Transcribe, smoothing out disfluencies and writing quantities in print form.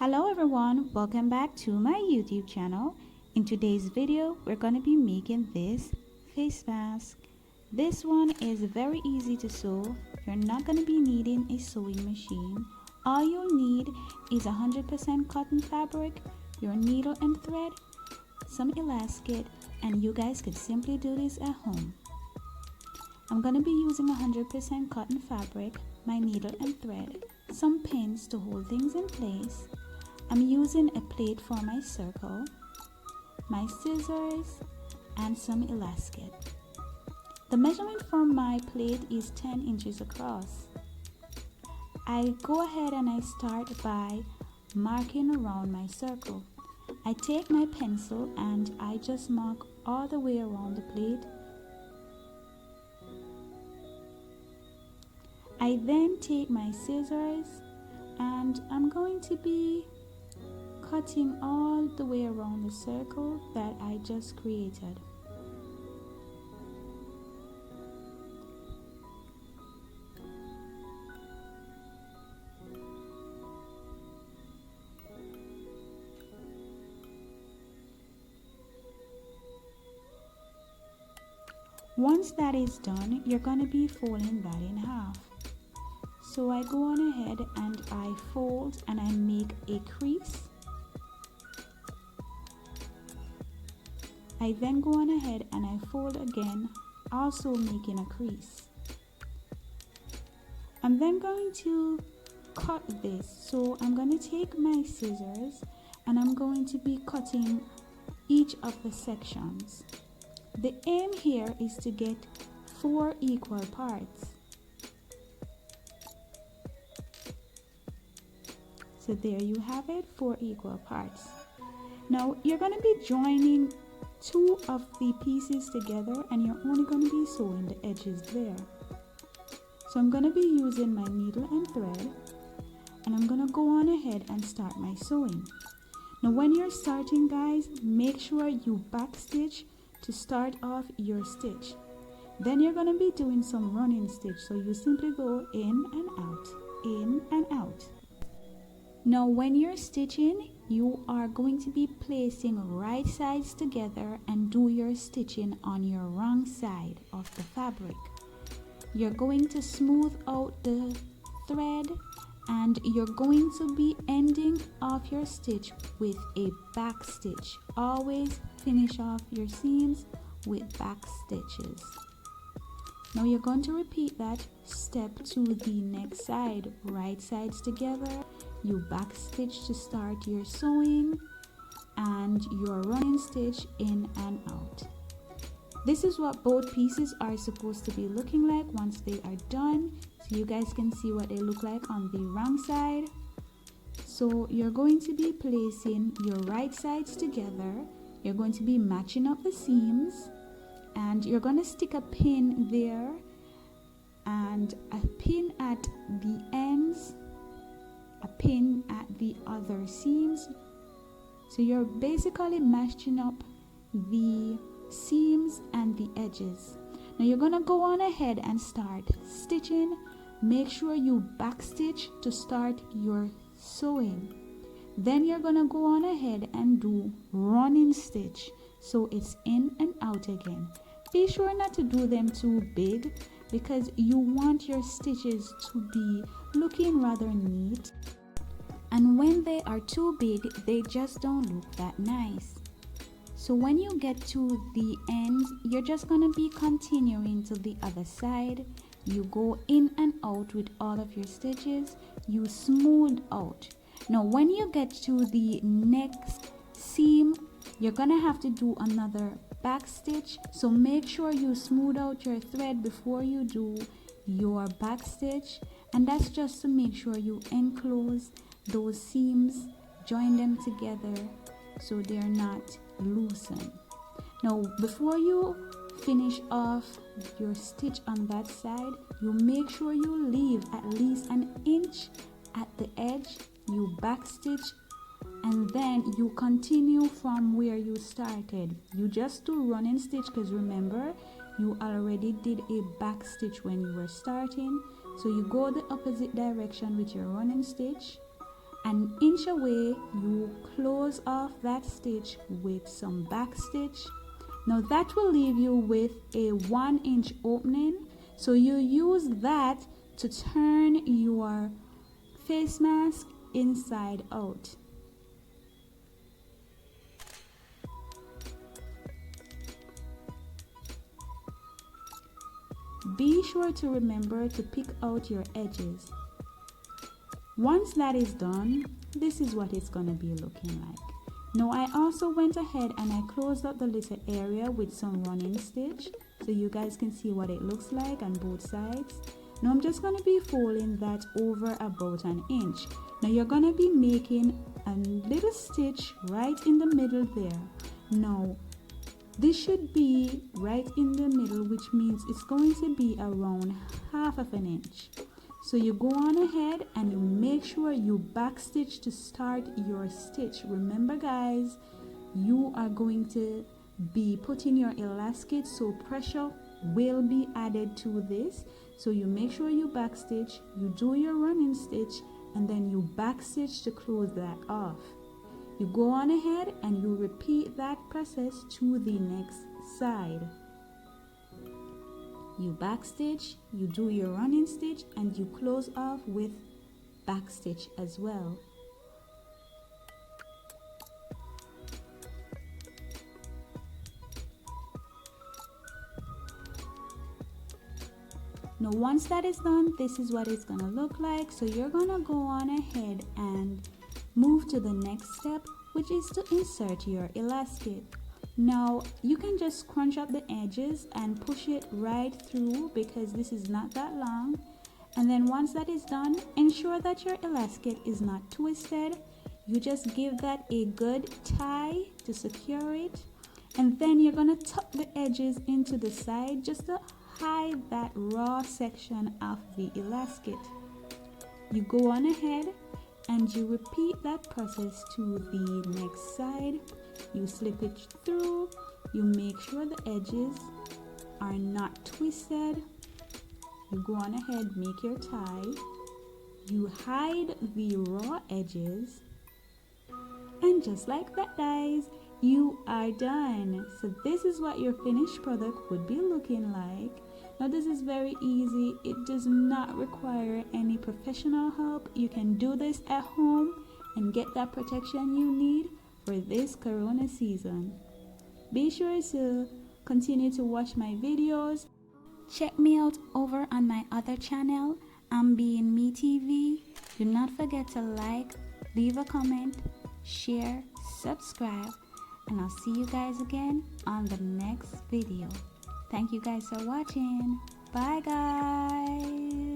Hello everyone, welcome back to my YouTube channel. In today's video, we're going to be making this face mask. This one is very easy to sew. You're not going to be needing a sewing machine. All you'll need is 100% cotton fabric, your needle and thread, some elastic, and you guys could simply do this at home. I'm going to be using 100% cotton fabric, my needle and thread, some pins to hold things in place. I'm using a plate for my circle, my scissors, and some elastic. The measurement for my plate is 10 inches across. I go ahead and I start by marking around my circle. I take my pencil and I just mark all the way around the plate. I then take my scissors and I'm going to be cutting all the way around the circle that I just created. Once that is done, you're going to be folding that in half. So I go on ahead and I fold and I make a crease. I then go on ahead and I fold again, also making a crease. I'm then going to cut this. So I'm going to take my scissors and I'm going to be cutting each of the sections. The aim here is to get 4 equal parts. So there you have it, 4 equal parts. Now you're going to be joining 2 of the pieces together and you're only going to be sewing the edges there. So I'm going to be using my needle and thread and I'm going to go on ahead and start my sewing. Now when you're starting, guys, make sure you backstitch to start off your stitch. Then you're going to be doing some running stitch, so you simply go in and out, in and out. Now when you're stitching, you are going to be placing right sides together and do your stitching on your wrong side of the fabric. You're going to smooth out the thread and you're going to be ending off your stitch with a back stitch. Always finish off your seams with back stitches. Now you're going to repeat that step to the next side. Right sides together, you back stitch to start your sewing and your running stitch in and out. This is what both pieces are supposed to be looking like once they are done. So you guys can see what they look like on the wrong side. So you're going to be placing your right sides together. You're going to be matching up the seams and you're going to stick a pin there and a pin at the ends, a pin at the other seams. So you're basically matching up the seams and the edges. Now you're going to go on ahead and start stitching. Make sure you backstitch to start your sewing. Then you're going to go on ahead and do running stitch, so it's in and out again. Be sure not to do them too big because you want your stitches to be looking rather neat, and when they are too big they just don't look that nice. So when you get to the end, you're just going to be continuing to the other side. You go in and out with all of your stitches. You smooth out. Now when you get to the next seam, you're going to have to do another back stitch. So make sure you smooth out your thread before you do your back stitch. And that's just to make sure you enclose those seams, join them together so they're not loosen. Now before you finish off your stitch on that side, you make sure you leave at least an inch at the edge. You back stitch and then you continue from where you started. You just do running stitch because remember you already did a back stitch when you were starting. So you go the opposite direction with your running stitch An inch away, you close off that stitch with some back stitch. Now that will leave you with a 1-inch opening, so you use that to turn your face mask inside out. Be sure to remember to pick out your edges. Once that is done, this is what it's going to be looking like. Now I also went ahead and I closed up the little area with some running stitch so you guys can see what it looks like on both sides. Now I'm just going to be folding that over about an inch. Now you're going to be making a little stitch right in the middle there. Now this should be right in the middle, which means it's going to be around 1/2 of an inch. So you go on ahead and you make sure you backstitch to start your stitch. Remember guys, you are going to be putting your elastic, so pressure will be added to this. So you make sure you backstitch, you do your running stitch, and then you backstitch to close that off. You go on ahead and you repeat that process to the next side. You backstitch, you do your running stitch, and you close off with backstitch as well. Now once that is done, this is what it's gonna look like. So you're gonna go on ahead and move to the next step, which is to insert your elastic. Now you can just crunch up the edges and push it right through because this is not that long. And then once that is done, ensure that your elastic is not twisted. You just give that a good tie to secure it. And then you're gonna tuck the edges into the side just to hide that raw section of the elastic. You go on ahead and you repeat that process to the next side. You slip it through, you make sure the edges are not twisted. You go on ahead, make your tie, you hide the raw edges, and just like that guys, you are done. So this is what your finished product would be looking like. Now this is very easy, it does not require any professional help. You can do this at home and get that protection you need for this corona season. Be sure to continue to watch my videos. Check me out over on my other channel, I'm Being Me TV. Do not forget to like, leave a comment, share, subscribe, and I'll see you guys again on the next video. Thank you guys for watching. Bye guys.